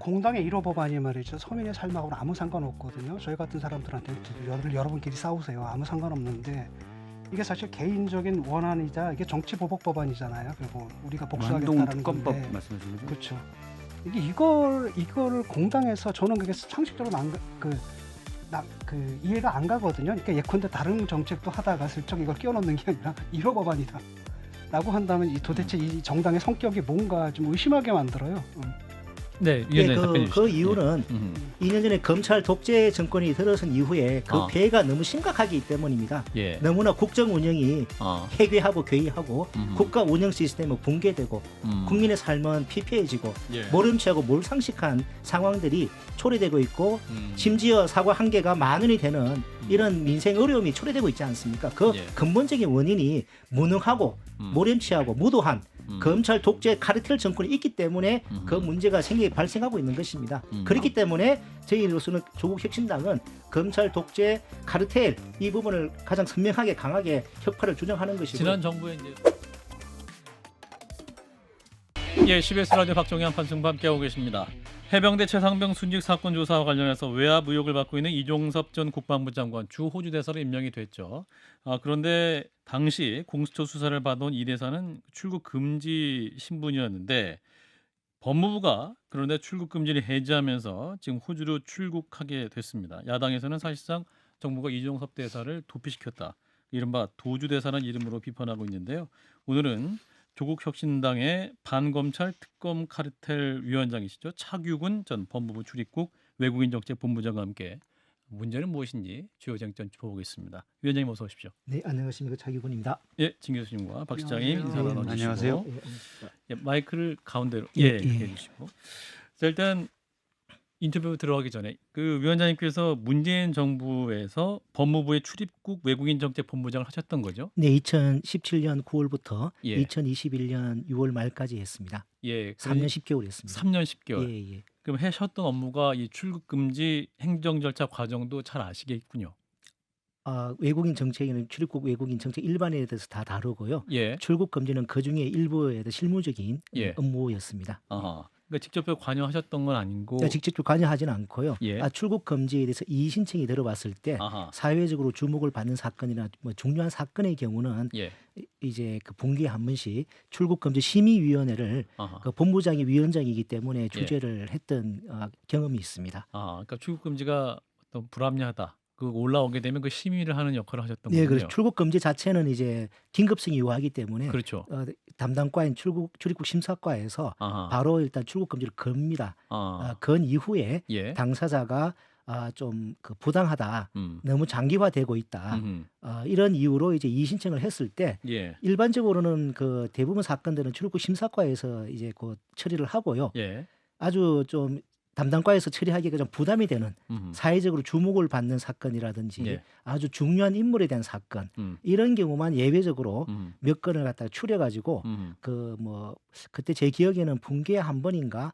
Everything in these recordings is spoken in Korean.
공당의 1호 법안이 말이죠. 서민의 삶하고는 아무 상관없거든요. 저희 같은 사람들한테 여러분끼리 싸우세요. 아무 상관없는데 이게 사실 개인적인 원안이자 이게 정치보복 법안이잖아요. 그리고 우리가 복수하겠다라는 특검법 건데. 말씀하시는 거죠? 그렇죠. 이게 이거를 공당에서 저는 그게 상식적으로 이해가 안 가거든요. 그러니까 예컨대 다른 정책도 하다가 슬쩍 이걸 끼워넣는 게 아니라 1호 법안이다 라고 한다면 도대체 이 정당의 성격이 뭔가 좀 의심하게 만들어요. 네, 예, 위원장님 답변해 주시죠. 그 이유는 예. 2년 전에 검찰 독재 정권이 들어선 이후에 그 피해가 너무 심각하기 때문입니다. 예. 너무나 국정 운영이 해괴하고 괴이하고 음. 국가 운영 시스템은 붕괴되고 국민의 삶은 피폐해지고 예. 모름치하고 몰상식한 상황들이 초래되고 있고 심지어 사과 한계가 만원이 되는 이런 민생 어려움이 초래되고 있지 않습니까? 그 예. 근본적인 원인이 무능하고 모렴치하고 무도한 검찰 독재 카르텔 정권이 있기 때문에 그 문제가 발생하고 있는 것입니다. 그렇기 때문에 저희로서는 조국 혁신당은 검찰 독재 카르텔 이 부분을 가장 선명하게 강하게 혁파를 주장하는 것이고 지난 정부에 이제 예, CBS 라디오 박정희 한판승부 함께하고 계십니다. 해병대 최상병 순직 사건 조사와 관련해서 외압 의혹을 받고 있는 이종섭 전 국방부 장관 주 호주 대사로 임명이 됐죠. 그런데 당시 공수처 수사를 받아온 이 대사는 출국 금지 신분이었는데 법무부가 그런데 출국 금지를 해제하면서 지금 호주로 출국하게 됐습니다. 야당에서는 사실상 정부가 이종섭 대사를 도피시켰다. 이른바 도주대사라는 이름으로 비판하고 있는데요. 오늘은 조국혁신당의 반검찰 특검 카르텔 위원장이시죠. 차규근 전 법무부 출입국 외국인정책본부장과 함께 문제는 무엇인지 주요 쟁점 짚어보겠습니다. 위원장님 어서 오십시오. 네, 안녕하십니까. 차규근입니다. 예, 진 교수님과 박 시장님 인사 안녕하세요. 나눠주시고 안녕하세요. 예, 마이크를 가운데로 예, 해주시고 자, 일단 인터뷰 들어가기 전에 그 위원장님께서 문재인 정부에서 법무부의 출입국 외국인정책본부장을 하셨던 거죠? 네, 2017년 9월부터 예. 2021년 6월 말까지 했습니다. 예, 3년 10개월 했습니다. 3년 10개월. 예, 예. 그럼 하셨던 업무가 이 출국 금지 행정 절차 과정도 잘 아시겠군요. 외국인 정책에는 출입국 외국인 정책 일반에 대해서 다 다루고요. 예. 출국 금지는 그 중에 일부에 대해 실무적인 예. 업무였습니다. 아하. 그러니까 직접 관여하셨던 건 아니고. 직접 관여하지는 않고요. 예. 출국 금지에 대해서 이의 신청이 들어왔을 때 아하. 사회적으로 주목을 받는 사건이나 뭐 중요한 사건의 경우는 예. 이제 그 분기에 한 번씩 출국 금지 심의위원회를 아하. 그 본부장이 위원장이기 때문에 주재를 했던 경험이 있습니다. 그러니까 출국 금지가 어떤 불합리하다. 그 올라오게 되면 그 심의를 하는 역할을 하셨던 네, 거군요. 그래서 출국 금지 자체는 이제 긴급성이 요하기 때문에 그렇죠. 담당과인 출입국 심사과에서 아하. 바로 일단 출국 금지를 겁니다. 아. 건 이후에 예. 당사자가 좀 그 부당하다, 음. 너무 장기화되고 있다, 음흠. 이런 이유로 이제 이의 신청을 했을 때 예. 일반적으로는 그 대부분 사건들은 출입국 심사과에서 이제 그 처리를 하고요. 예. 아주 좀 담당과에서 처리하기가 좀 부담이 되는 음흠. 사회적으로 주목을 받는 사건이라든지 예. 아주 중요한 인물에 대한 사건 이런 경우만 예외적으로 몇 건을 갖다가 추려가지고 그때 제 기억에는 분기에 한 번인가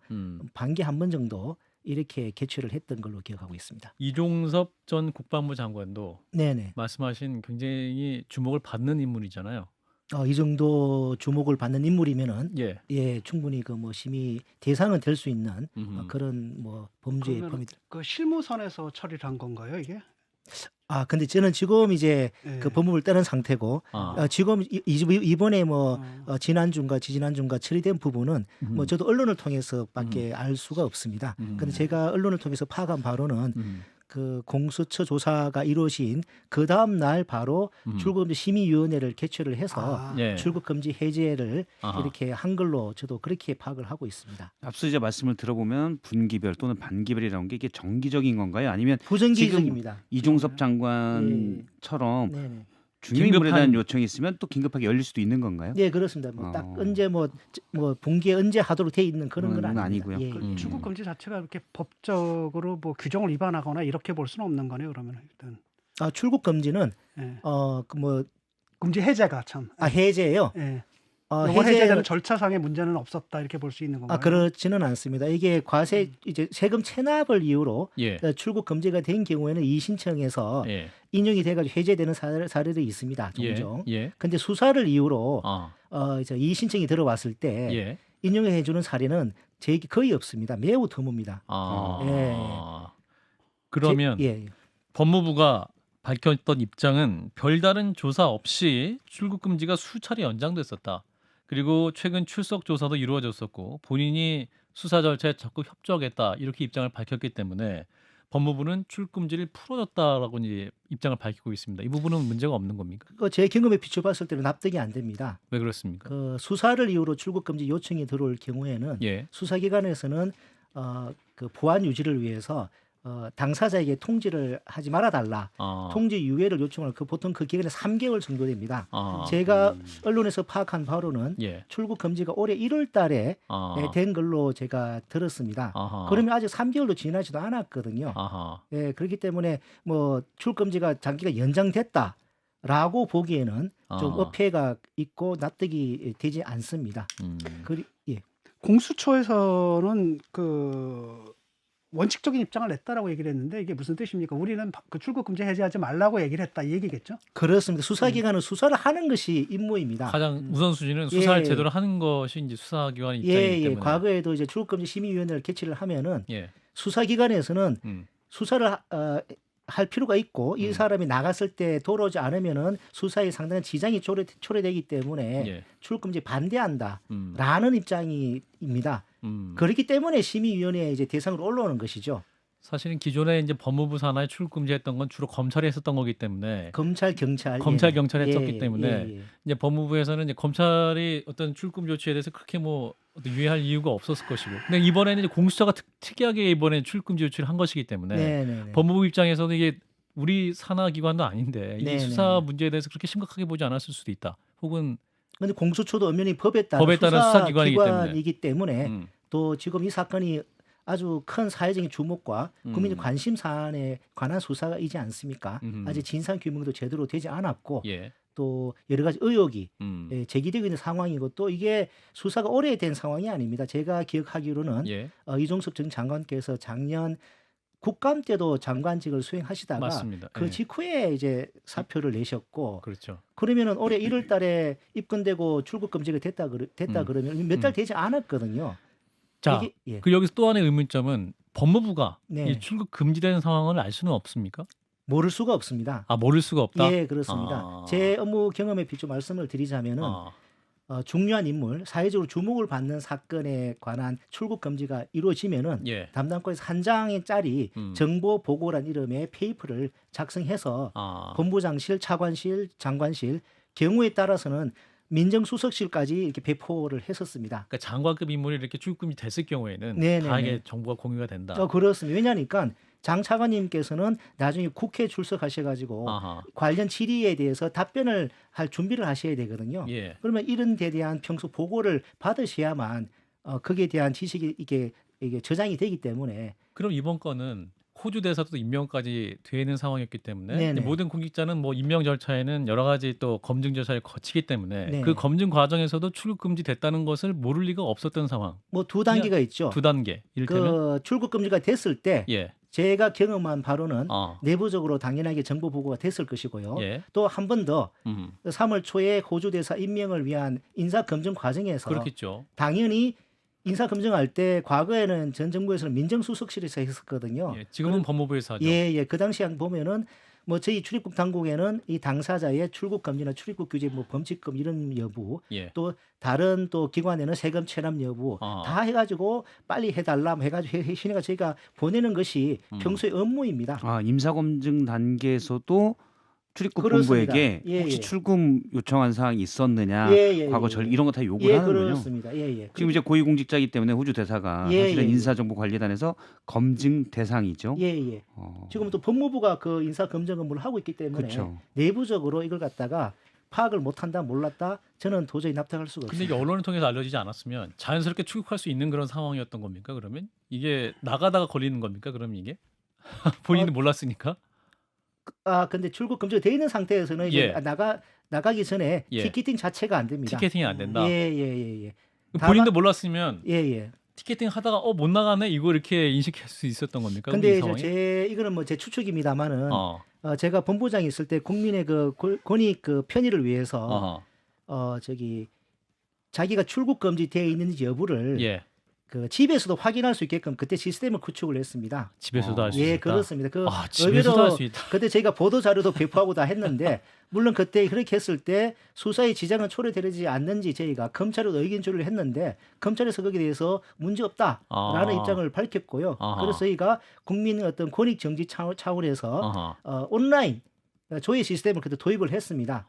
반기에 한 번 정도 이렇게 개최를 했던 걸로 기억하고 있습니다. 이종섭 전 국방부 장관도 네네. 말씀하신 굉장히 주목을 받는 인물이잖아요. 이 정도 주목을 받는 인물이면은 예. 충분히 그 심의 대상은 될 수 있는 그런 범죄의 그러면 범위. 그 실무선에서 처리를 한 건가요, 이게? 근데 저는 지금 이제 예. 그 법무부를 떠난 상태고 지금 이번에 지난주인가 지지난주인가 처리된 부분은 저도 언론을 통해서밖에 알 수가 없습니다. 근데 제가 언론을 통해서 파악한 바로는 그 공수처 조사가 이루어진 그 다음 날 바로 출국금지 심의위원회를 개최를 해서 예. 출국금지 해제를 아하. 이렇게 한 걸로 저도 그렇게 파악을 하고 있습니다. 앞서 이제 말씀을 들어보면 분기별 또는 반기별이라는 게 이게 정기적인 건가요? 아니면 부정기적입니다. 이종섭 장관처럼 네네. 중요 인물에 대한 요청이 있으면 또 긴급하게 열릴 수도 있는 건가요? 네, 그렇습니다. 딱 언제 분기에 언제 하도록 돼 있는 그런 건 아니고요. 예. 그 출국 금지 자체가 이렇게 법적으로 규정을 위반하거나 이렇게 볼 수는 없는 거네요, 그러면 일단. 출국 금지는 예. 금지 해제가 참. 해제예요. 예. 요거 해제되는 절차상의 문제는 없었다 이렇게 볼 수 있는 건가요? 그렇지는 않습니다. 이게 과세 이제 세금 체납을 이유로 예. 출국 금지가 된 경우에는 이 신청에서 예. 인용이 돼가지고 해제되는 사례들이 있습니다. 종종. 예. 근데 수사를 이유로 이제 이 신청이 들어왔을 때 예. 인용해 주는 사례는 제게 거의 없습니다. 매우 드뭅니다. 그러면 예. 법무부가 밝혔던 입장은 별다른 조사 없이 출국 금지가 수차례 연장됐었다. 그리고 최근 출석 조사도 이루어졌었고 본인이 수사 절차에 적극 협조하겠다 이렇게 입장을 밝혔기 때문에 법무부는 출국 금지를 풀어줬다라고 이제 입장을 밝히고 있습니다. 이 부분은 문제가 없는 겁니까? 제 경험에 비춰봤을 때는 납득이 안 됩니다. 왜 그렇습니까? 수사를 이유로 출국 금지 요청이 들어올 경우에는 예. 수사기관에서는 그 보안 유지를 위해서 당사자에게 통지를 하지 말아달라. 통지 유예를 요청을 보통 그 기간이 3개월 정도 됩니다. 제가 언론에서 파악한 바로는 예. 출국 금지가 올해 1월 달에 된 걸로 제가 들었습니다. 그러면 아직 3개월도 지나지도 않았거든요. 예, 그렇기 때문에 뭐 출국 금지가 장기가 연장됐다라고 보기에는 좀 어폐가 있고 납득이 되지 않습니다. 예. 공수처에서는 그 원칙적인 입장을 냈다라고 얘기를 했는데 이게 무슨 뜻입니까? 우리는 그 출국 금지 해제하지 말라고 얘기를 했다 이 얘기겠죠? 그렇습니다. 수사기관은 수사를 하는 것이 임무입니다. 가장 우선순위는 수사를 예. 제대로 하는 것이 이제 수사기관의 입장이기 때문에. 과거에도 이제 출국금지 심의위원회를 개최를 하면은 예. 수사기관에서는 수사를 할 필요가 있고 이 사람이 나갔을 때 돌아오지 않으면은 수사에 상당한 지장이 초래되기 때문에 예. 출국금지 반대한다라는 입장입니다. 그렇기 때문에 심의위원회에 이제 대상으로 올라오는 것이죠. 사실은 기존에 이제 법무부 산하에 출국 금지했던 건 주로 검찰이 했었던 거기 때문에 검찰, 경찰, 경찰이 했었기 때문에 이제 법무부에서는 이제 검찰이 어떤 출국 금지 조치에 대해서 그렇게 뭐 어떤 유예할 이유가 없었을 것이고, 근데 이번에는 이제 공수처가 특이하게 이번에 출국 금지 조치를 한 것이기 때문에 법무부 입장에서는 이게 우리 산하 기관도 아닌데 이 수사 문제에 대해서 그렇게 심각하게 보지 않았을 수도 있다. 혹은 근데 공수처도 엄연히 법에 따른 수사기관이기 때문에 또 지금 이 사건이 아주 큰 사회적인 주목과 국민의 관심 사안에 관한 수사이지 않습니까? 아직 진상 규명도 제대로 되지 않았고 예. 또 여러 가지 의혹이 제기되고 있는 상황이고 또 이게 수사가 오래된 상황이 아닙니다. 제가 기억하기로는 예. 이종석 전 장관께서 작년 국감 때도 장관직을 수행하시다가 맞습니다. 그 예. 직후에 이제 사표를 내셨고 그렇죠. 그러면은 올해 1월 달에 입건되고 출국 금지가 됐다 그러면 몇 달 되지 않았거든요. 자, 예. 그 여기서 또 하나의 의문점은 법무부가 네. 이 출국 금지된 상황을 알 수는 없습니까? 모를 수가 없습니다. 모를 수가 없다. 예, 그렇습니다. 제 업무 경험에 비춰 말씀을 드리자면은 중요한 인물, 사회적으로 주목을 받는 사건에 관한 출국 금지가 이루어지면은 예. 담당권에서 한 장짜리 정보 보고란 이름의 페이퍼를 작성해서 본부장실, 차관실, 장관실 경우에 따라서는 민정수석실까지 이렇게 배포를 했었습니다. 그러니까 장관급 인물이 이렇게 출국금지 됐을 경우에는 네네네. 다 이게 정보가 공유가 된다. 그렇습니다. 왜냐하니까 장 차관님께서는 나중에 국회에 출석하셔가지고 관련 질의에 대해서 답변을 할 준비를 하셔야 되거든요. 예. 그러면 이런 데 대한 평소 보고를 받으셔야만 거기에 대한 지식이 이게 저장이 되기 때문에. 그럼 이번 건은 호주 대사도 임명까지 되는 상황이었기 때문에 네네. 모든 공직자는 뭐 임명 절차에는 여러 가지 또 검증 절차를 거치기 때문에 네네. 그 검증 과정에서도 출국 금지됐다는 것을 모를 리가 없었던 상황. 뭐 두 단계가 있죠. 두 단계. 이를테면 출국 금지가 됐을 때 예. 제가 경험한 바로는 내부적으로 당연하게 정보 보고가 됐을 것이고요. 예. 또 한 번 더 3월 초에 호주 대사 임명을 위한 인사 검증 과정에서 그렇겠죠. 당연히 인사 검증할 때 과거에는 전 정부에서는 민정수석실에서 했었거든요. 예. 지금은 법무부에서 하죠. 예. 그 당시에 보면은 뭐 저희 출입국 당국에는 이 당사자의 출국 금지나 출입국 규제, 뭐 범칙금 이런 여부, 예. 또 다른 또 기관에는 세금 체납 여부 다 해가지고 빨리 해달라 해가지고 해시니까 저희가 보내는 것이 평소의 업무입니다. 임사검증 단계에서도 출입국 그렇습니다. 본부에게 예, 혹시 예. 출국 요청한 사항이 있었느냐, 과거 이런 거 다 요구를 하는군요. 그렇습니다. 지금 이제 고위공직자이기 때문에 호주 대사가 사실은 인사정보관리단에서 검증 대상이죠. 예. 지금 또 법무부가 그 인사 검증 업무를 하고 있기 때문에 그쵸. 내부적으로 이걸 갖다가 파악을 못한다, 몰랐다, 저는 도저히 납득할 수가 근데 없습니다. 이게 언론을 통해서 알려지지 않았으면 자연스럽게 출국할 수 있는 그런 상황이었던 겁니까? 그러면 이게 나가다가 걸리는 겁니까? 그러면 이게 본인은 몰랐으니까? 근데 출국 금지가 돼 있는 상태에서는 이제 나가기 전에 예. 티켓팅 자체가 안 됩니다. 티켓팅이 안 된다. 예. 본인도 몰랐으면 예. 티켓팅 하다가 못 나가네 이거 이렇게 인식할 수 있었던 겁니까? 근데 이 상황이? 이거는 뭐 제 추측입니다만은 제가 본부장이 있을 때 국민의 그 권익 그 편의를 위해서 자기가 출국 금지되어 있는지 여부를 예. 그 집에서도 확인할 수 있게끔 그때 시스템을 구축을 했습니다. 집에서도 할 수 있다. 예, 그렇습니다. 그 집에서도 할 수 있다. 그때 저희가 보도 자료도 배포하고 다 했는데 물론 그때 그렇게 했을 때 수사의 지장은 초래되지 않는지 저희가 검찰에도 의견 조율을 했는데 검찰에서 거기에 대해서 문제 없다라는 입장을 밝혔고요. 그래서 저희가 국민의 어떤 권익 정지 차원에서 온라인 조회 시스템을 그때 도입을 했습니다.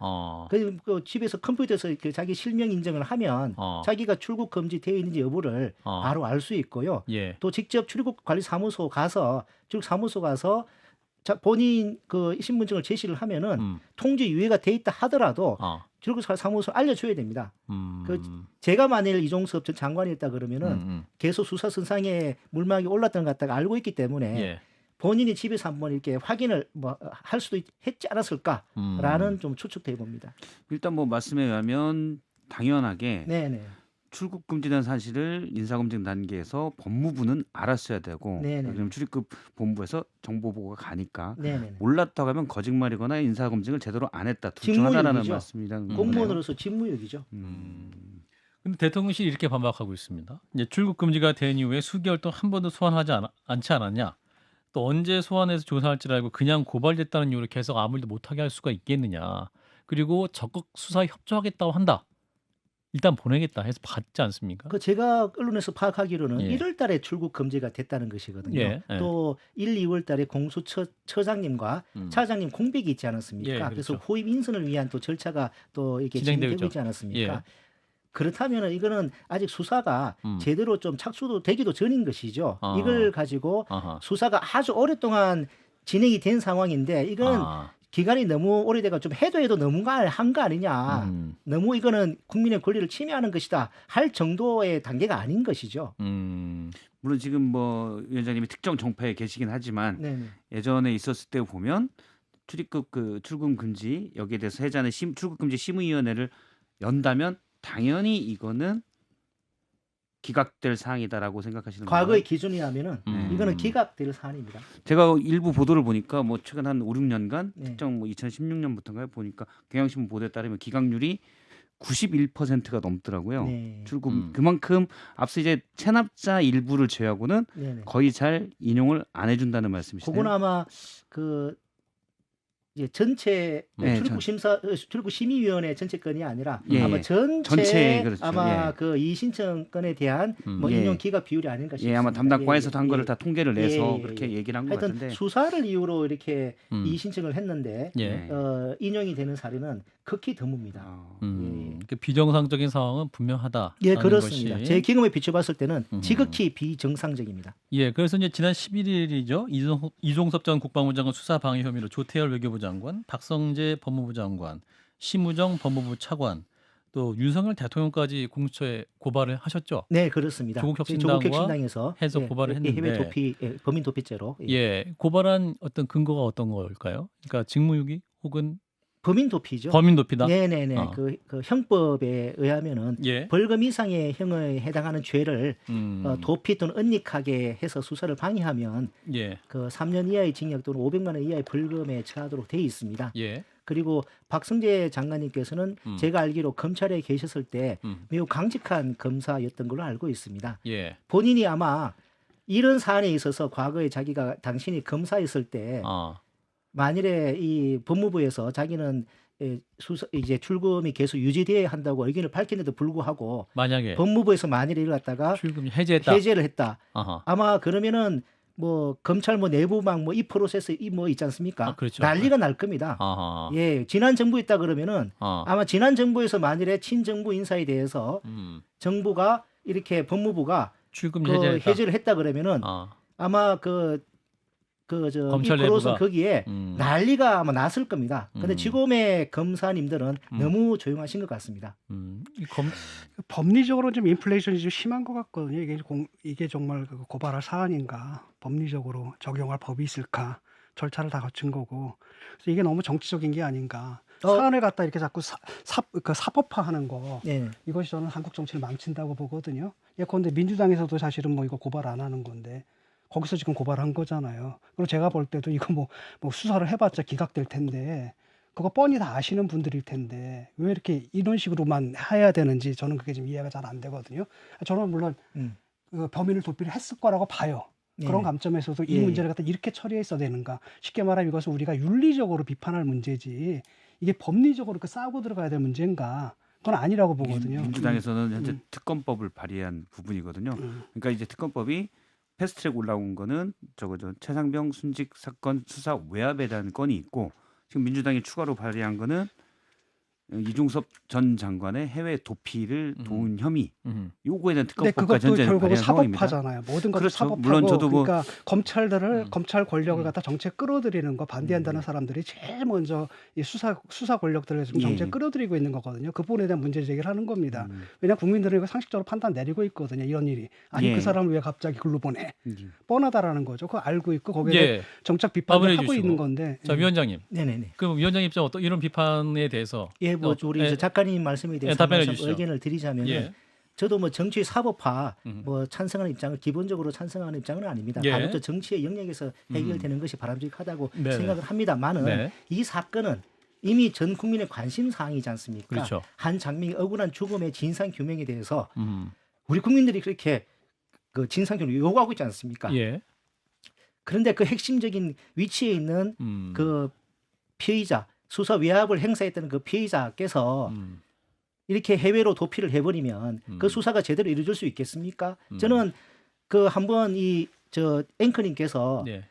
그 집에서 컴퓨터에서 그 자기 실명 인증을 하면 자기가 출국 금지되어 있는지 여부를 바로 알 수 있고요. 예. 또 직접 출국관리사무소 가서 출국사무소 가서 본인 그 신분증을 제시를 하면은 통지 유예가 돼 있다 하더라도 출국사무소 알려줘야 됩니다. 그 제가 만일 이종섭 전 장관이었다 그러면은 계속 수사 선상에 물망이 올랐던 것 같다가 알고 있기 때문에. 예. 본인이 집에서 한번 이렇게 확인을 뭐 할 수도 했지 않았을까라는 좀 추측돼 봅니다. 일단 뭐 말씀에 의하면 당연하게 네네. 출국 금지된 사실을 인사검증 단계에서 법무부는 알았어야 되고 네네. 왜냐면 출입국 본부에서 정보 보고가 가니까 네네. 몰랐다고 하면 거짓말이거나 인사검증을 제대로 안 했다 둘 중 하나라는 직무유기죠. 말씀이라는 거네요. 공무원으로서 직무유기죠. 근데 대통령실이 이렇게 반박하고 있습니다. 이제 출국 금지가 된 이후에 수개월 동안 한 번도 소환하지 않지 않았냐? 또 언제 소환해서 조사할 줄 알고 그냥 고발됐다는 이유로 계속 아무 일도 못하게 할 수가 있겠느냐. 그리고 적극 수사에 협조하겠다고 한다. 일단 보내겠다 해서 받지 않습니까? 그 제가 언론에서 파악하기로는 예. 1월 달에 출국 금지가 됐다는 것이거든요. 예, 예. 또 1, 2월 달에 공수처장님과 차장님 공백이 있지 않았습니까? 예, 그래서 그렇죠. 후임 인선을 위한 또 절차가 또 이렇게 진행되고 진행되고 있죠. 있지 않았습니까? 예. 그렇다면 이거는 아직 수사가 제대로 좀 착수도 되기도 전인 것이죠. 아. 이걸 가지고 아하. 수사가 아주 오랫동안 진행이 된 상황인데 이거는 기간이 너무 오래돼가 좀 해도 너무가 한 거 아니냐. 너무 이거는 국민의 권리를 침해하는 것이다 할 정도의 단계가 아닌 것이죠. 물론 지금 뭐 위원장님이 특정 정파에 계시긴 하지만 네네. 예전에 있었을 때 보면 출입국 그 출국 금지 여기에 대해서 해자는 출국 금지 심의위원회를 연다면 당연히 이거는 기각될 사항이다라고 생각하시는 건가요? 과거의 기준이라면은 이거는 기각될 사안입니다. 제가 일부 보도를 보니까 뭐 최근 한 5, 6년간 네. 특정 뭐 2016년부터인가요? 보니까 경향신문 보도에 따르면 기각률이 91%가 넘더라고요. 네. 출국 그만큼 앞서 이제 체납자 일부를 제외하고는 네네. 거의 잘 인용을 안 해준다는 말씀이시네요. 그건 아마 그 이제 전체 네, 출국 심의위원회 전체 건이 아니라 예, 아마 예. 전체 전체, 그렇죠. 아마 예. 그 이의신청 건에 대한 뭐 예. 인용 기각 비율이 아닌가 싶습니다. 예, 아마 담당과에서도 한 예, 거를 예. 다 통계를 내서 예, 그렇게 예. 얘기를 한 것 하여튼 같은데. 수사를 이유로 이렇게 이의신청을 했는데 예. 인용이 되는 사례는 극히 드뭅니다. 그 비정상적인 상황은 분명하다. 예, 그렇습니다. 제 경험에 비춰봤을 때는 지극히 비정상적입니다. 예, 그래서 이제 지난 11일이죠. 이종섭 전 국방부 장관 수사 방해 혐의로 조태열 외교부 장관, 박성재 법무부 장관, 심우정 법무부 차관, 또 윤석열 대통령까지 공수처에 고발을 하셨죠. 네, 그렇습니다. 조국혁신당에서 해서 고발을 했는데 해외 도피, 범인 도피죄로 예, 고발한 어떤 근거가 어떤 걸까요? 그러니까 직무유기 혹은 범인 도피죠. 범인 도피다. 네네네. 그 형법에 의하면은 예. 벌금 이상의 형에 해당하는 죄를 도피 또는 은닉하게 해서 수사를 방해하면 예. 그 3년 이하의 징역 또는 500만 원 이하의 벌금에 처하도록 돼 있습니다. 예. 그리고 박성재 장관님께서는 제가 알기로 검찰에 계셨을 때 매우 강직한 검사였던 걸로 알고 있습니다. 예. 본인이 아마 이런 사안에 있어서 과거에 자기가 당신이 검사였을 때 만일에 이 법무부에서 자기는 이제 출금이 계속 유지돼야 한다고 의견을 밝혔는데도 불구하고 만약에 법무부에서 만일에 이걸 갖다가 출금 해제했다. 해제를 했다. 아하. 아마 그러면은 뭐 검찰 뭐 내부망 뭐 이 프로세스 이 뭐 있지 않습니까? 그렇죠. 난리가 날 겁니다. 아하. 예, 지난 정부 있다 그러면은 아마 지난 정부에서 만일에 친정부 인사에 대해서 정부가 이렇게 법무부가 출금 그 해제를 했다 그러면은 아마 검찰 이 프로선 내부가 거기에 난리가 아마 났을 겁니다. 근데 지금의 검사님들은 너무 조용하신 것 같습니다. 법리적으로 좀 인플레이션이 좀 심한 것 같거든요. 이게 정말 고발할 사안인가, 법리적으로 적용할 법이 있을까, 절차를 다 거친 거고, 그래서 이게 너무 정치적인 게 아닌가. 사안을 갖다 이렇게 자꾸 사법화하는 거, 네. 이것이 저는 한국 정치를 망친다고 보거든요. 예컨대 민주당에서도 사실은 뭐 이거 고발 안 하는 건데. 거기서 지금 고발한 거잖아요. 그리고 제가 볼 때도 이거 뭐 수사를 해봤자 기각될 텐데 그거 뻔히 다 아시는 분들일 텐데 왜 이렇게 이런 식으로만 해야 되는지 저는 그게 좀 이해가 잘 안 되거든요. 저는 물론 그 범인을 도피를 했을 거라고 봐요. 예. 그런 감점에서도 이 예. 문제를 갖다 이렇게 처리했어야 되는가. 쉽게 말하면 이것은 우리가 윤리적으로 비판할 문제지 이게 법리적으로 그 싸우고 들어가야 될 문제인가. 그건 아니라고 보거든요. 민주당에서는 현재 특검법을 발의한 부분이거든요. 그러니까 이제 특검법이 패스트트랙 올라온 거는 저거죠. 최상병 순직 사건 수사 외압에 대한 건이 있고 지금 민주당이 추가로 발의한 거는 이종섭 전 장관의 해외 도피를 도운 혐의 요거에 대한 근데 특검법까지 그것도 현재 결국은 발의한 상황입니다. 사법화잖아요. 모든 것도 그렇죠. 사법화고 물론 저도 뭐 그러니까 검찰들을 검찰 권력을 갖다 정치에 끌어들이는 거 반대한다는 사람들이 제일 먼저 이 수사 권력들을 지금 정치에 예. 끌어들이고 있는 거거든요. 그 부분에 대한 문제 제기를 하는 겁니다. 왜냐하면 국민들은 이거 상식적으로 판단 내리고 있거든요. 이런 일이 아니 예. 그 사람을 왜 갑자기 글로 보내? 뻔하다라는 거죠. 그거 알고 있고 거기에 예. 정책 비판을 마무리해 하고 주시고. 있는 건데. 자 위원장님. 네네네. 그럼 위원장 입장 어떤 이런 비판에 대해서 예, 뭐 우리 예. 이제 작가님 말씀에 대해서 답변해 한 말씀 주시죠. 의견을 드리자면은 예. 저도 뭐 정치 사법화 뭐 찬성하는 입장을 기본적으로 찬성하는 입장은 아닙니다. 예. 다만 또 정치의 영역에서 해결되는 것이 바람직하다고 네네. 생각을 합니다만은 네. 이 사건은 이미 전 국민의 관심 사항이지 않습니까? 그렇죠. 한 장면의 억울한 죽음의 진상 규명에 대해서 우리 국민들이 그렇게 그 진상 규명 요구하고 있지 않습니까? 예. 그런데 그 핵심적인 위치에 있는 그 피의자 수사 외압을 행사했던 그 피의자께서 이렇게 해외로 도피를 해버리면 그 수사가 제대로 이루어질 수 있겠습니까? 저는 그 한번 이 저 앵커님께서 예.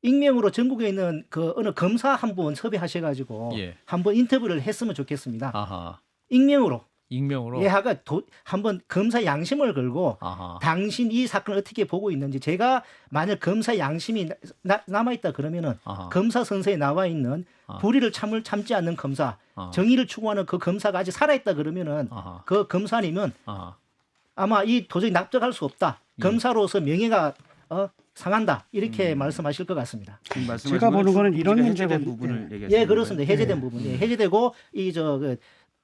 익명으로 전국에 있는 그 어느 검사 한 분 섭외하셔가지고 예. 한번 인터뷰를 했으면 좋겠습니다. 아하. 익명으로 익명으로. 예하가 한번 검사 양심을 걸고 아하. 당신 이 사건을 어떻게 보고 있는지 제가 만약 검사 양심이 남아있다 그러면은 아하. 검사 선서에 나와 있는 불의를 참지 않는 검사 정의를 추구하는 그 검사가 아직 살아있다 그러면은 아하. 그 검사님은 아하. 아마 이 도저히 납득할 수 없다. 검사로서 명예가 상한다. 이렇게 말씀하실 것 같습니다. 지금 말씀하신 제가 보는 거는 이런 문제가 해제된 문제거든요. 부분을 예. 얘기하시는 예, 그렇습니다. 건가요? 해제된 부분이 해제되고 이 그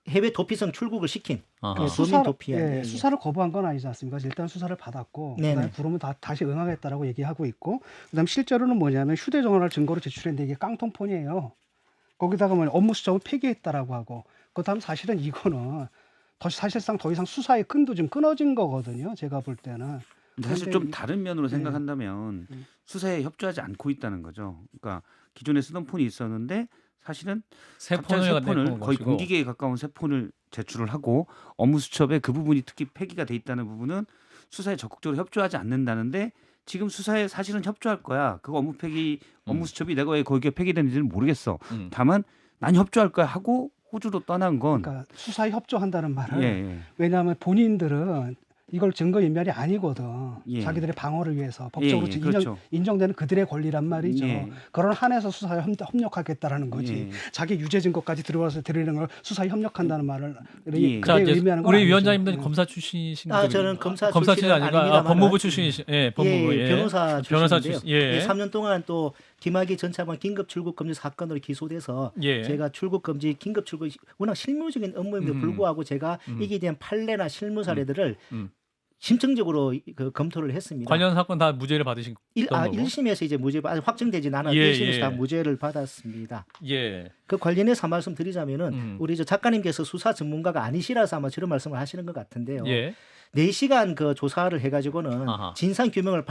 해외 도피성 출국을 시킨 아하. 예, 수사, 범인 도피한 예, 수사를 거부한 건 아니지 않습니까? 일단 수사를 받았고 네네. 그다음에 부르면 다시 응하겠다라고 얘기하고 있고 그다음 실제로는 뭐냐면 휴대전화를 증거로 제출했는데 이게 깡통폰이에요. 거기다가 뭐 업무 수정을 폐기했다라고 하고 그다음 사실은 이거는 사실상 더 이상 수사의 끈도 좀 끊어진 거거든요. 제가 볼 때는. 근데 사실 근데 좀 이- 다른 면으로 생각한다면 수사에 협조하지 않고 있다는 거죠. 그러니까 기존에 쓰던 폰이 있었는데 사실은 새 갑자기 폰을 새 폰을 내놓은 거의 것이고. 공기계에 가까운 새 폰을 제출을 하고 업무 수첩에 그 부분이 특히 폐기가 돼 있다는 부분은 수사에 적극적으로 협조하지 않는다는데 지금 수사에 사실은 협조할 거야. 그거 업무 수첩이 내가 왜 거기에 폐기되는지는 모르겠어. 다만 난 협조할 거야 하고 호주로 떠난 건 그러니까 수사에 협조한다는 말을 예, 예. 왜냐하면 본인들은 이걸 증거인멸이 아니거든. 예. 자기들의 방어를 위해서 법적으로 예, 예, 그렇죠. 인정되는 그들의 권리란 말이죠. 예. 그런 한에서 수사에 협력하겠다라는 거지. 예. 자기 유죄 증거까지 들어와서 드리는 걸 수사에 협력한다는 말을 예. 자, 이제 의미하는 건 우리 아니죠. 위원장님들 검사 출신이신 아, 분들이- 저는 검사 출신 출신은 아니고 아닙니다만은- 법무부 출신이신 법무부 예, 변호사 변호사 출신인데요. 출신 예. 3년 동안 또 김학의 전 차관 긴급 출국 금지 사건으로 기소돼서 예. 제가 출국 금지 긴급 출국 워낙 실무적인 업무임에도 불구하고 제가 이게 대한 판례나 실무 사례들을 심층적으로 그 검토를 했습니다. 관련 사건 다 무죄를 받으신 거고. 1심에서 이제 무죄 아직 확정되진 않아 예, 1심에서 예. 다 무죄를 받았습니다. 예. 그 관련해서 한 말씀 드리자면은 우리 저 작가님께서 수사 전문가가 아니시라서 아마 저런 말씀을 하시는 것 같은데요. 예. 4시간 그 조사를 해가지고는 아하. 진상 규명을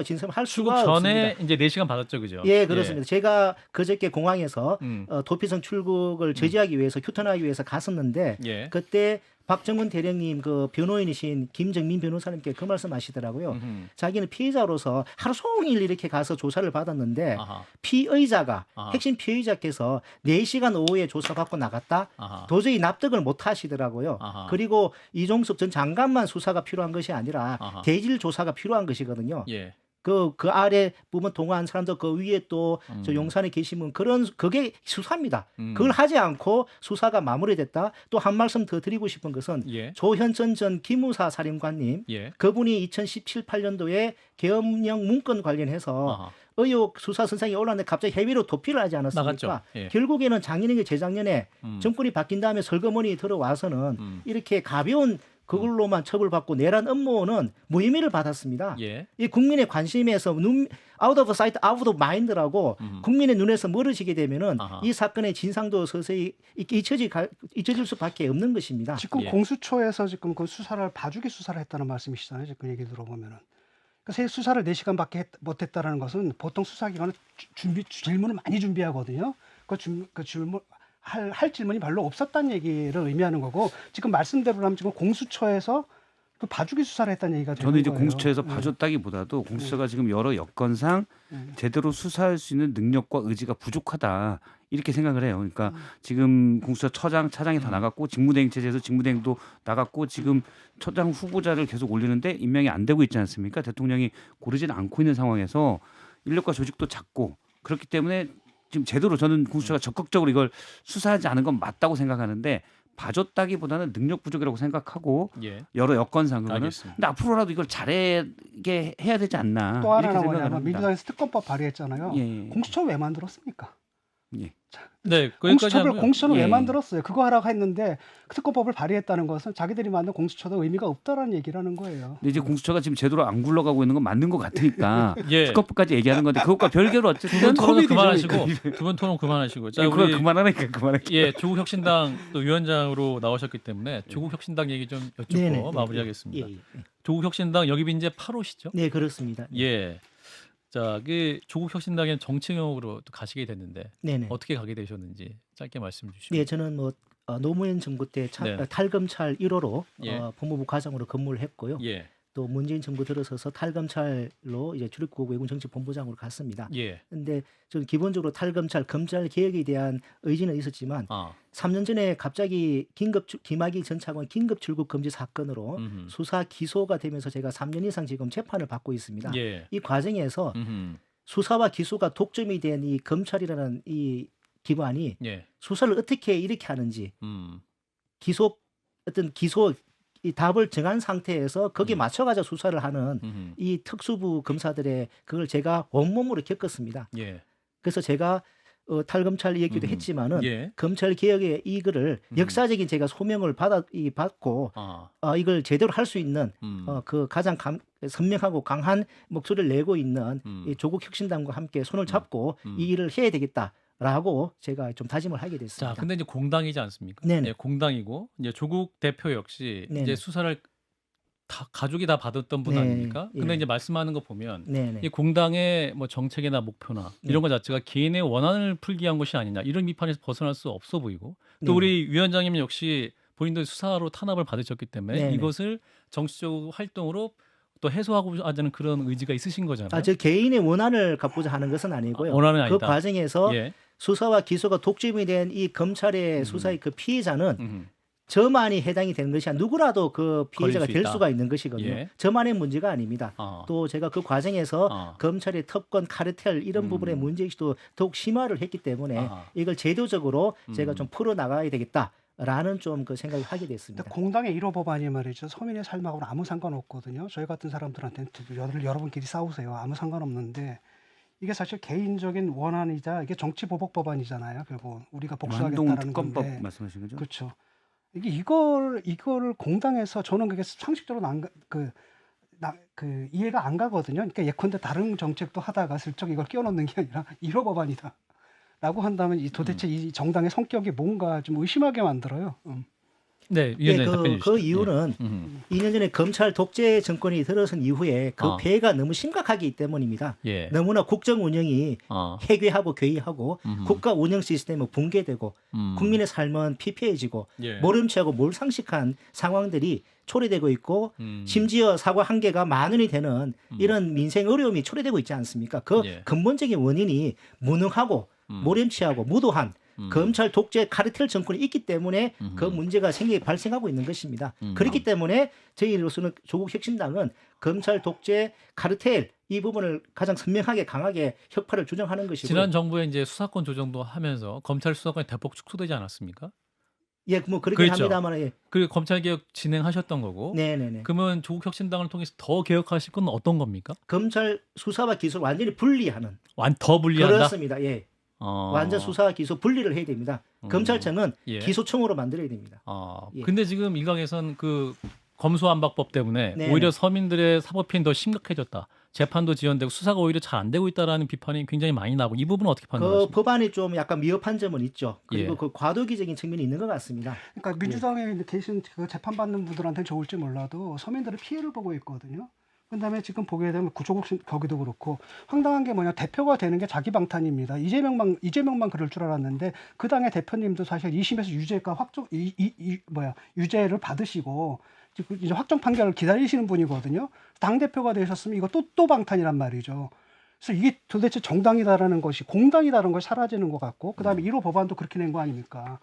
진상을 할 출국 수가 전에 없습니다. 이제 4시간 받았죠, 그죠? 예, 그렇습니다. 제가 그저께 공항에서 음. 도피성 출국을 제지하기 위해서 휴턴하기 위해서 갔었는데 예. 그때 박정근 대령님 그 변호인이신 김정민 변호사님께 그 말씀하시더라고요. 자기는 피해자로서 하루 종일 이렇게 가서 조사를 받았는데 아하. 피의자가 아하. 핵심 피의자께서 4시간 오후에 조사받고 나갔다. 아하. 도저히 납득을 못 하시더라고요. 아하. 그리고 이종석 전 장관만 수사가 필요한 것이 아니라 아하. 대질 조사가 필요한 것이거든요. 예. 그 아래 부분 동화한 사람들 그 위에 또 저 용산에 계시면 그게 수사입니다. 그걸 하지 않고 수사가 마무리됐다. 또 한 말씀 더 드리고 싶은 것은 예. 조현천 전 기무사 사령관님 예. 그분이 2017, 18년도에 계엄령 문건 관련해서 아하. 의혹 수사 선상에 올랐는데 갑자기 해외로 도피를 하지 않았습니까? 나갔죠. 예. 결국에는 작년에 재작년에 정권이 바뀐 다음에 설거머니 들어와서는 이렇게 가벼운 그걸로만 처벌받고 내란 업무는 무혐의를 받았습니다. 예. 이 국민의 관심에서 out of sight, out of mind라고 국민의 눈에서 멀어지게 되면은 아하. 이 사건의 진상도 서서히 잊혀질 수밖에 없는 것입니다. 지금 예. 공수처에서 지금 그 수사를 봐주기 수사를 했다는 말씀이시잖아요. 지금 얘기 들어보면은. 그러니까 수사를 4시간밖에 못했다라는 것은 보통 수사기관은 질문을 많이 준비하거든요. 그 질문 할 질문이 별로 없었다는 얘기를 의미하는 거고 지금 말씀대로라면 지금 공수처에서 그 봐주기 수사를 했다는 얘기가 되는 저는 이제 거예요. 공수처에서 봐줬다기보다도 공수처가 지금 여러 여건상 제대로 수사할 수 있는 능력과 의지가 부족하다 이렇게 생각을 해요. 그러니까 지금 공수처 처장, 차장이 다 나갔고 직무대행 체제에서 직무대행도 나갔고 지금 처장 후보자를 계속 올리는데 임명이 안 되고 있지 않습니까? 대통령이 고르지는 않고 있는 상황에서 인력과 조직도 작고 그렇기 때문에 지금 제대로 저는 공수처가 적극적으로 이걸 수사하지 않은 건 맞다고 생각하는데 봐줬다기보다는 능력 부족이라고 생각하고 예. 여러 여건상 그거는 알겠습니다. 근데 앞으로라도 이걸 잘하게 해야 되지 않나 또 하나는 이렇게 생각을 뭐냐면 합니다. 민주당에서 특검법 발의했잖아요. 예. 공수처 왜 만들었습니까? 예. 네, 거기까지 하고요. 공수처는 예. 왜 만들었어요? 그거 하라고 했는데 특검법을 발의했다는 것은 자기들이 만든 공수처도 의미가 없다라는 얘기라는 거예요. 근데 이제 공수처가 지금 제대로 안 굴러가고 있는 건 맞는 것 같으니까 예. 특검법까지 얘기하는 건데 그것과 별개로 두 어쨌든 분 토론 코미디죠. 그만하시고 두 분 토론 그만하시고 자 그걸 우리 그만하니까 그만할게요. 예 조국 혁신당 또 위원장으로 나오셨기 때문에 조국 혁신당 얘기 좀 여쭙고 네네. 마무리하겠습니다. 예, 예. 조국 혁신당 역입인재 8호시죠? 네, 그렇습니다. 예. 자, 그 조국 혁신당의 정치경으로 또 가시게 됐는데 네네. 어떻게 가게 되셨는지 짧게 말씀 주시죠. 네, 저는 뭐 노무현 정부 때 네. 탈검찰 1호로 예. 법무부 과장으로 근무를 했고요. 예. 또 문재인 정부 들어서서 탈검찰로 이제 출입국 외국정치본부장으로 갔습니다. 예. 근데 저는 기본적으로 탈검찰 검찰 개혁에 대한 의지는 있었지만 아. 3년 전에 갑자기 김학의 전 차관 긴급 출국 금지 사건으로 음흠. 수사 기소가 되면서 제가 3년 이상 지금 재판을 받고 있습니다. 예. 이 과정에서 음흠. 수사와 기소가 독점이 된 이 검찰이라는 이 기관이 예. 수사를 어떻게 이렇게 하는지 기소 이 답을 정한 상태에서 거기에 맞춰가지고 수사를 하는 음흠. 이 특수부 검사들의 그걸 제가 온몸으로 겪었습니다. 예. 그래서 제가 탈검찰 얘기도 했지만은 예. 검찰 개혁의 이거를 역사적인 제가 소명을 받고 아. 이걸 제대로 할 수 있는 음. 그 가장 선명하고 강한 목소리를 내고 있는 이 조국 혁신당과 함께 손을 잡고 이 일을 해야 되겠다라고 제가 좀 다짐을 하게 됐습니다. 자, 근데 이제 공당이지 않습니까? 네네. 예, 공당이고 이제 조국 대표 역시 네네. 이제 수사를 다 가족이 다 받았던 분 네, 아닙니까? 근데 예. 이제 말씀하는 거 보면 네네. 이 공당의 뭐 정책이나 목표나 이런 것 자체가 개인의 원한을 풀기 위한 것이 아니냐 이런 비판에서 벗어날 수 없어 보이고 또 네네. 우리 위원장님 역시 본인도 수사로 탄압을 받으셨기 때문에 네네. 이것을 정치적 활동으로 또 해소하고 하자는 그런 의지가 있으신 거잖아요. 저 개인의 원한을 갖고자 하는 것은 아니고요. 원한은 그 아니다. 과정에서 예. 수사와 기소가 독점이 된 이 검찰의 수사의 그 피해자는 음흠. 저만이 해당이 되는 것이 아니라 누구라도 그 피해자가 걸릴 수 될 있다. 수가 있는 것이거든요. 예. 저만의 문제가 아닙니다. 또 제가 그 과정에서 검찰의 특권, 카르텔 이런 부분의 문제의식도 더욱 심화를 했기 때문에 이걸 제도적으로 제가 좀 풀어나가야 되겠다라는 좀 그 생각을 하게 됐습니다. 근데 공당의 1호 법안이 말이죠. 서민의 삶하고는 아무 상관없거든요. 저희 같은 사람들한테는 여러분끼리 싸우세요. 아무 상관없는데 이게 사실 개인적인 원한이자 이게 정치 보복 법안이잖아요. 결국 우리가 한동 복수하겠다라는 특검법 건데. 말씀하신 거죠? 그렇죠. 이거를 공당에서 저는 그게 상식적으로 이해가 안 가거든요. 그러니까 예컨대 다른 정책도 하다가 슬쩍 이걸 끼워 넣는 게 아니라 1호 법안이다. 라고 한다면 도대체 이 정당의 성격이 뭔가 좀 의심하게 만들어요. 네, 예, 위원장님 답변해 주시죠. 그 이유는 2년 전에 검찰 독재 정권이 들어선 이후에 그 폐해가 너무 심각하기 때문입니다. 예. 너무나 국정 운영이 해괴하고 괴이하고 국가 운영 시스템은 붕괴되고 국민의 삶은 피폐해지고 예. 모름치하고 몰상식한 상황들이 초래되고 있고 심지어 사과 한계가 만원이 되는 이런 민생 어려움이 초래되고 있지 않습니까? 그 예. 근본적인 원인이 무능하고 모렴치하고 무도한 검찰 독재 카르텔 정권이 있기 때문에 그 문제가 발생하고 있는 것입니다. 그렇기 때문에 저희로서는 조국 혁신당은 검찰 독재 카르텔 이 부분을 가장 선명하게 강하게 혁파를 주장하는 것이고 지난 정부에 이제 수사권 조정도 하면서 검찰 수사권이 대폭 축소되지 않았습니까? 예, 뭐 그렇긴 그렇죠. 합니다만 예. 그 검찰 개혁 진행하셨던 거고. 네네네. 그러면 조국 혁신당을 통해서 더 개혁하실 건 어떤 겁니까? 검찰 수사와 기소를 완전히 분리하는 더 분리한다. 그렇습니다. 예. 완전 수사와 기소 분리를 해야 됩니다. 검찰청은 예. 기소청으로 만들어야 됩니다. 예. 근데 지금 일각에선 그 검수완박법 때문에 네. 오히려 서민들의 사법 피해는 더 심각해졌다. 재판도 지연되고 수사가 오히려 잘 안 되고 있다라는 비판이 굉장히 많이 나고 이 부분은 어떻게 그 판단하십니까? 법안이 좀 약간 미흡한 점은 있죠. 그리고 예. 그 과도기적인 측면이 있는 것 같습니다. 그러니까 민주당에 계신 그 재판받는 분들한테는 좋을지 몰라도 서민들의 피해를 보고 있거든요. 그다음에 지금 보게 되면 구조국 거기도 그렇고 황당한 게 뭐냐, 대표가 되는 게 자기 방탄입니다. 이재명만 그럴 줄 알았는데 그 당의 대표님도 사실 2심에서 유죄가 유죄를 받으시고 지금 이제 확정 판결을 기다리시는 분이거든요. 당 대표가 되셨으면 이거 또 방탄이란 말이죠. 그래서 이게 도대체 정당이다라는 것이, 공당이다라는 것이 사라지는 것 같고, 그다음에 1호 법안도 그렇게 낸 거 아닙니까?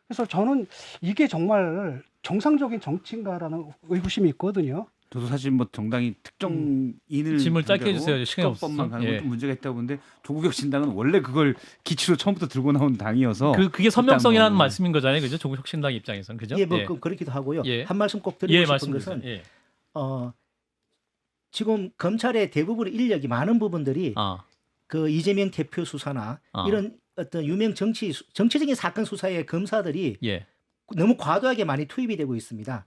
그래서 저는 이게 정말 정상적인 정치인가라는 의구심이 있거든요. 저도 사실 뭐 정당이 특정인을 질문 짧게 상대로 해주세요. 시간이 특검법만 없어서. 가는 것도 예. 문제가 있다고 보는데 조국혁신당은 원래 그걸 기치로 처음부터 들고 나온 당이어서 그게 선명성이라는 일단 뭐- 말씀인 거잖아요, 그죠? 조국혁신당 입장에서는 그죠? 예, 뭐 그렇기도 하고요. 예. 한 말씀 꼭 드리고 싶은 말씀 주세요. 것은 예. 지금 검찰의 대부분의 인력이 많은 부분들이 그 이재명 대표 수사나 이런 어떤 유명 정치적인 사건 수사에 검사들이 예. 너무 과도하게 많이 투입이 되고 있습니다.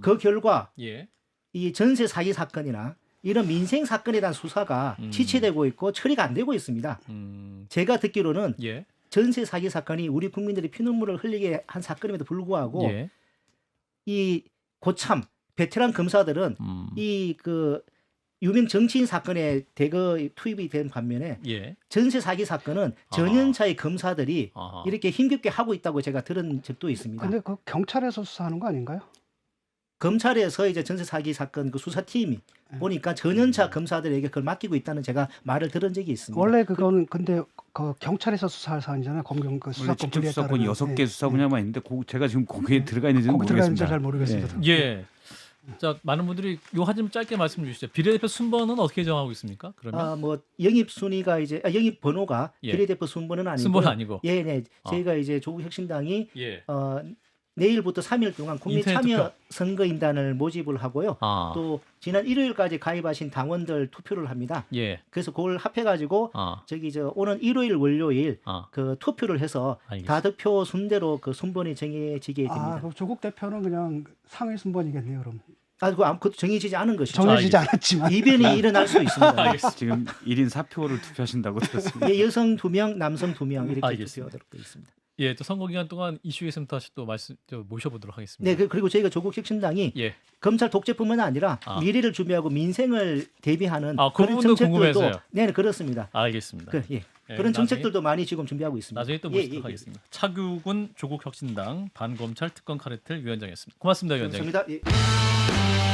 그 결과 예. 이 전세 사기 사건이나 이런 민생 사건에 대한 수사가 지체되고 있고 처리가 안 되고 있습니다. 제가 듣기로는 예. 전세 사기 사건이 우리 국민들이 피눈물을 흘리게 한 사건임에도 불구하고 예. 이 고참 베테랑 검사들은 이 그 유명 정치인 사건에 대거 투입이 된 반면에 예. 전세 사기 사건은 전연차의 검사들이 아하. 이렇게 힘겹게 하고 있다고 제가 들은 적도 있습니다. 근데 그 경찰에서 수사하는 거 아닌가요? 검찰에서 이제 전세 사기 사건 그 수사팀이 보니까 전연차 검사들에게 그걸 맡기고 있다는 제가 말을 들은 적이 있습니다. 원래 그거는 근데 그 경찰에서 수사할 사안이잖아요. 검경 그 원래 수사권 직접 분리에 수사권이 따르는. 6개 예, 수사 예. 분야만 있는데 제가 지금 거기에 들어가 있는지는 거기 들어가는지 모르겠습니다. 잘 모르겠습니다. 예. 자, 많은 분들이 요 한 점 짧게 말씀 주시죠. 비례대표 순번은 어떻게 정하고 있습니까? 그러면 뭐 영입 순위가 이제 영입 번호가 예. 비례대표 순번은 아니고 순번은 아니고. 예, 네. 저희가 이제 조국혁신당이 예. 내일부터 3일 동안 국민 인터넷 참여 투표. 선거인단을 모집을 하고요. 또 지난 일요일까지 가입하신 당원들 투표를 합니다. 예. 그래서 그걸 합해가지고 저기 오는 일요일 월요일 그 투표를 해서 알겠습니다. 다득표 순대로 그 순번이 정해지게 됩니다. 그럼 조국 대표는 그냥 상위 순번이겠네요. 그럼 그것도 정해지지 않은 것이죠. 정해지지 않았지만 이변이 일어날 수 있습니다. 알겠습니다. 지금 1인 4표를 투표하신다고 들었습니다. 예, 여성 2명, 남성 2명 이렇게 알겠습니다. 투표하도록 되어 있습니다. 예, 또 선거 기간 동안 이슈 있으면 다시 또 모셔보도록 하겠습니다. 네, 그리고 저희가 조국혁신당이 예. 검찰 독재뿐만 아니라 미래를 준비하고 민생을 대비하는 그 그런 부분도 정책들도 궁금해서요. 네, 그렇습니다. 알겠습니다. 그런 정책들도 많이 지금 준비하고 있습니다. 나중에 또 모시도록 하겠습니다. 차규근 조국혁신당 반검찰 특검 카르텔 위원장이었습니다. 고맙습니다, 위원장님. 그렇습니다. 예.